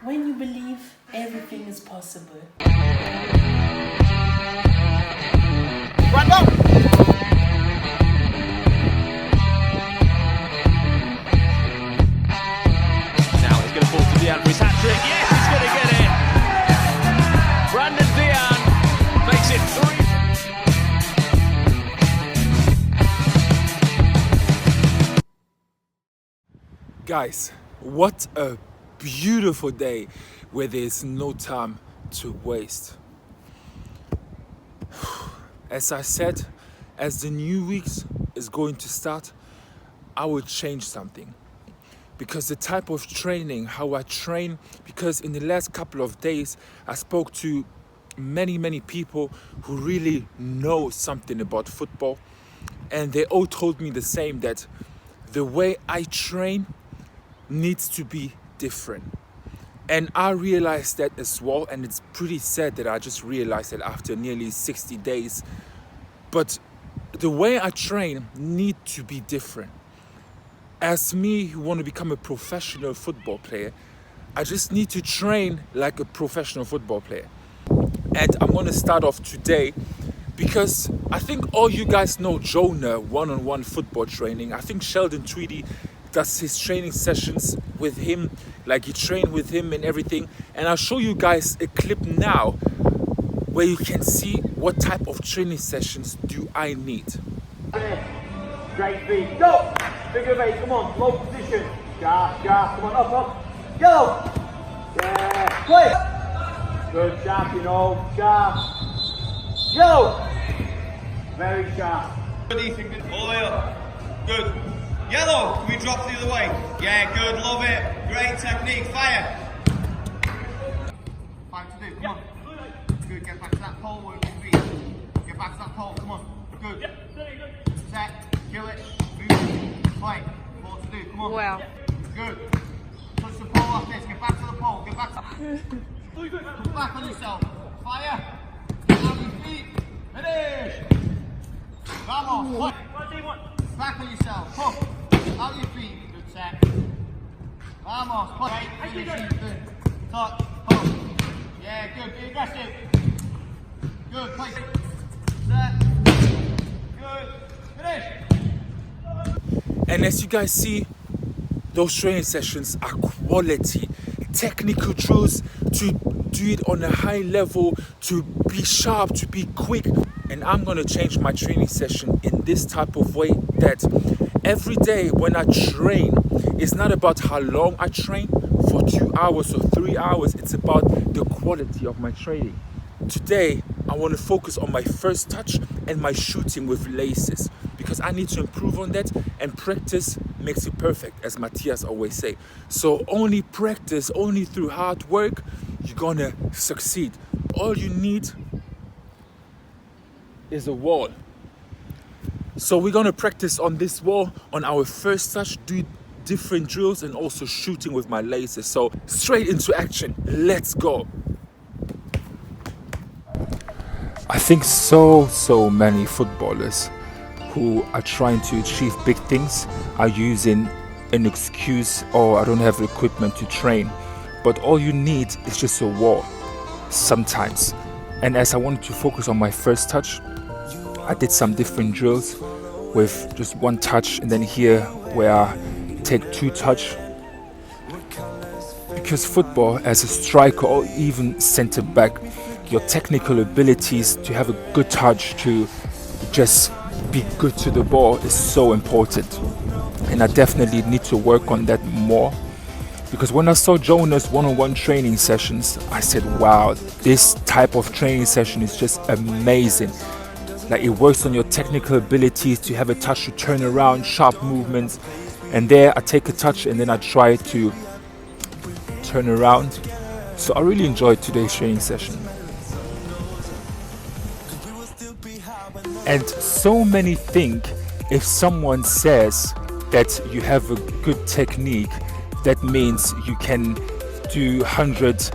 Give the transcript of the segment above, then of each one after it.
When you believe, everything is possible. Brandao! Now it's going to fall to Dian for his hat-trick. Yes, he's going to get it! Brandon Dian makes it 3. Guys, what a beautiful day where there's no time to waste. As I said, as the new week is going to start, I will change something. Because the type of training, how I train, because in the last couple of days, I spoke to many people who really know something about football. And they all told me the same, that the way I train needs to be different. And I realized that as well, and it's pretty sad that I just realized it after nearly 60 days. But the way I train needs to be different. As me who want to become a professional football player, I just need to train like a professional football player. And I'm going to start off today because I think all you guys know Jonah one-on-one football training. I think Sheldon Tweedy does his training sessions with him, like he trained with him and everything. And I'll show you guys a clip now where you can see what type of training sessions do I need. Great feet, go! Bigger base, come on, low position. Sharp, come on, up. Yellow! Yeah, play! Good, sharp, sharp. Yellow! Very sharp. Good, Ethan, good. All the way up. Good. Yellow, can we drop the other way? Yeah, good, love it. Great technique, fire. 5 to do, come on. Good, get back to that pole, work your feet. Get back to that pole, come on. Good. Set, kill it, move, play. 4 to do, come on. Wow. Good. Touch the pole off this, get back to the pole, get back to Come back on yourself. Fire. Get on your feet. Finish. Vamos, play. Back on yourself, pump, out your feet, good set. Vamos, play, finish, good. Touch, pump. Yeah, good, be aggressive. Good, play. Set. Good, finish. And as you guys see, those training sessions are quality, technical drills to do it on a high level, to be sharp, to be quick. And I'm gonna change my training session in this type of way that every day when I train, it's not about how long I train, for 2 hours or 3 hours, it's about the quality of my training. Today, I wanna focus on my first touch and my shooting with laces, because I need to improve on that, and practice makes it perfect, as Matthias always say. So only practice, only through hard work, you're gonna succeed. All you need is a wall. So we're gonna practice on this wall, on our first touch, do different drills, and also shooting with my laces. So straight into action, let's go. I think so many footballers who are trying to achieve big things are using an excuse, or I don't have the equipment to train. But all you need is just a wall sometimes. And as I wanted to focus on my first touch, I did some different drills with just one touch, and then here where I take 2 touch. Because football, as a striker or even centre back, your technical abilities to have a good touch, to just be good to the ball is so important. And I definitely need to work on that more. Because when I saw Jonah's one-on-one training sessions, I said, wow, this type of training session is just amazing. Like, it works on your technical abilities to have a touch to turn around, sharp movements. And there I take a touch and then I try to turn around. So I really enjoyed today's training session. And so many think if someone says that you have a good technique, that means you can do hundreds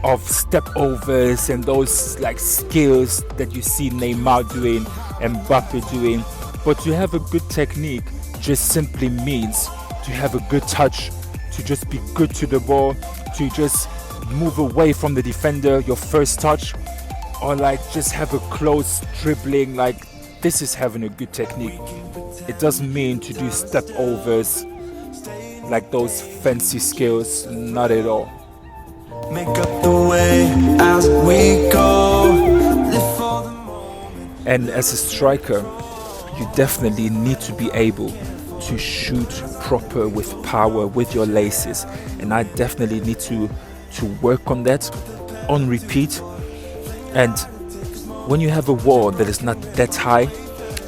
of step overs and those like skills that you see Neymar doing and Mbappe doing. But to have a good technique just simply means to have a good touch, to just be good to the ball, to just move away from the defender, your first touch, or like just have a close dribbling. Like, this is having a good technique. It doesn't mean to do step overs, like those fancy skills, not at all. Make up the way as we go. Live for the moment. And as a striker, you definitely need to be able to shoot proper with power with your laces, and I definitely need to work on that on repeat. And when you have a wall that is not that high,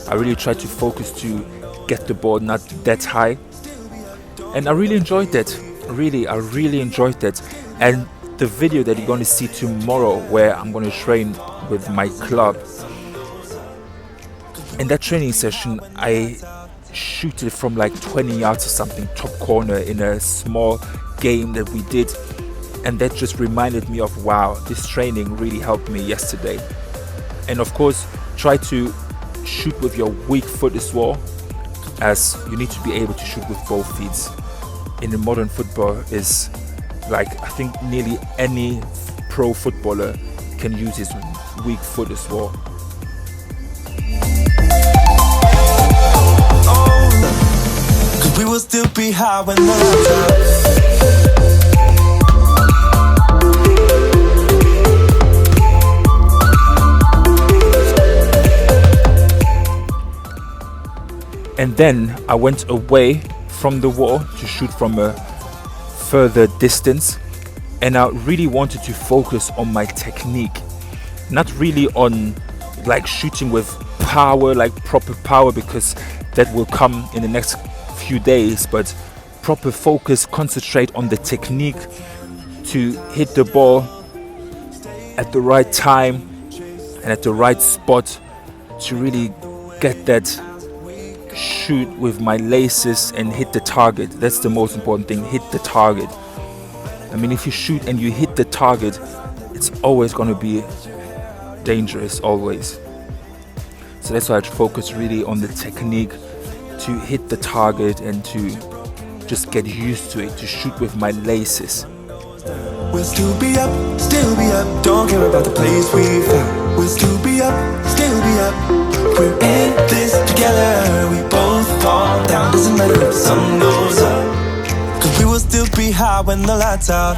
I really try to focus to get the ball not that high, and I really enjoyed that. I really enjoyed that. And the video that you're going to see tomorrow, where I'm going to train with my club, in that training session I shoot it from like 20 yards or something, top corner, in a small game that we did, and that just reminded me of, wow, this training really helped me yesterday. And of course, try to shoot with your weak foot as well, as you need to be able to shoot with both feet. In the modern football is like, I think nearly any pro footballer can use his weak foot as well. Cause we will still be high when the lights out. And then I went away from the wall to shoot from a further distance, and I really wanted to focus on my technique, not really on like shooting with power, like proper power, because that will come in the next few days, but proper focus, concentrate on the technique to hit the ball at the right time and at the right spot, to really get that shoot with my laces and hit the target. That's the most important thing, hit the target. I mean, if you shoot and you hit the target, it's always going to be dangerous, always. So that's why I focus really on the technique, to hit the target and to just get used to it, to shoot with my laces. We'll still be up, don't care about the place we found. We'll still be up, we're in this together. We both fall down, doesn't matter if the sun goes up. Cause we will still be high when the lights out.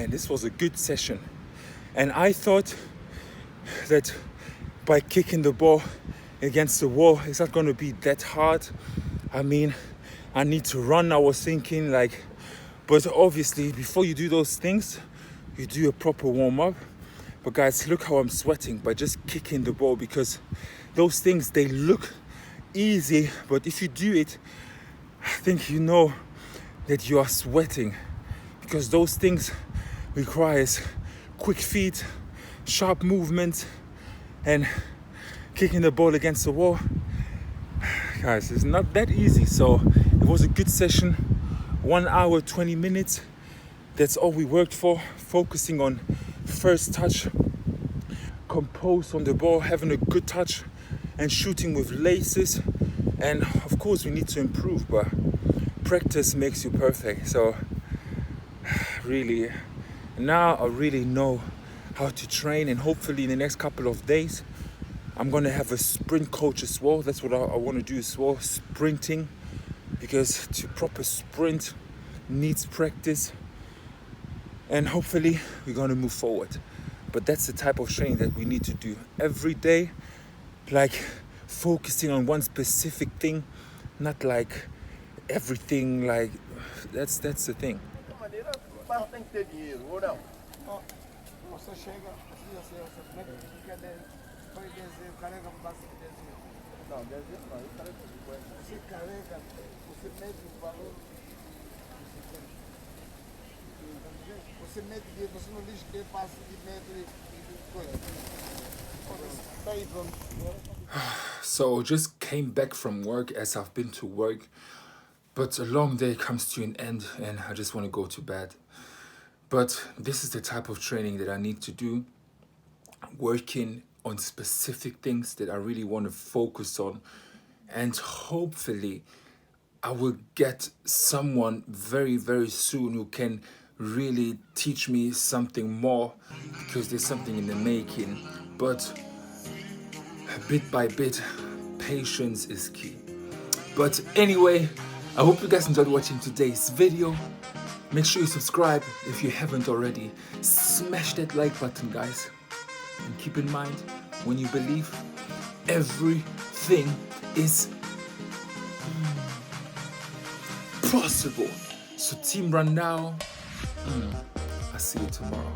This was a good session, and I thought that by kicking the ball against the wall, it's not going to be that hard. I mean, I need to run, I was thinking, like, but obviously before you do those things, you do a proper warm-up. But guys, look how I'm sweating by just kicking the ball, because those things, they look easy, but if you do it, I think you know that you are sweating, because those things requires quick feet, sharp movement, and kicking the ball against the wall. Guys, it's not that easy. So it was a good session, 1 hour 20 minutes. That's all we worked for, focusing on first touch, compose on the ball, having a good touch, and shooting with laces. And of course we need to improve, but practice makes you perfect. So really, now I really know how to train, and hopefully in the next couple of days I'm gonna have a sprint coach as well. That's what I want to do as well, sprinting, because to proper sprint needs practice, and hopefully we're gonna move forward. But that's the type of training that we need to do every day, like focusing on one specific thing, not like everything. Like that's the thing. Tem que ter dinheiro, ou não? Você chega, assim, você foi desenho, carrega o braço de desenho. Você carrega, você mede o valor. Você mede, você não diz que passa de metro e coisa. Daí pronto. So just came back from work as I've been to work, but a long day comes to an end and I just want to go to bed. But this is the type of training that I need to do, working on specific things that I really want to focus on, and hopefully I will get someone very, very soon who can really teach me something more, because there's something in the making. But bit by bit, patience is key. But anyway, I hope you guys enjoyed watching today's video. Make sure you subscribe if you haven't already. Smash that like button, guys. And keep in mind, when you believe, everything is possible. So Team Brandao, I'll see you tomorrow.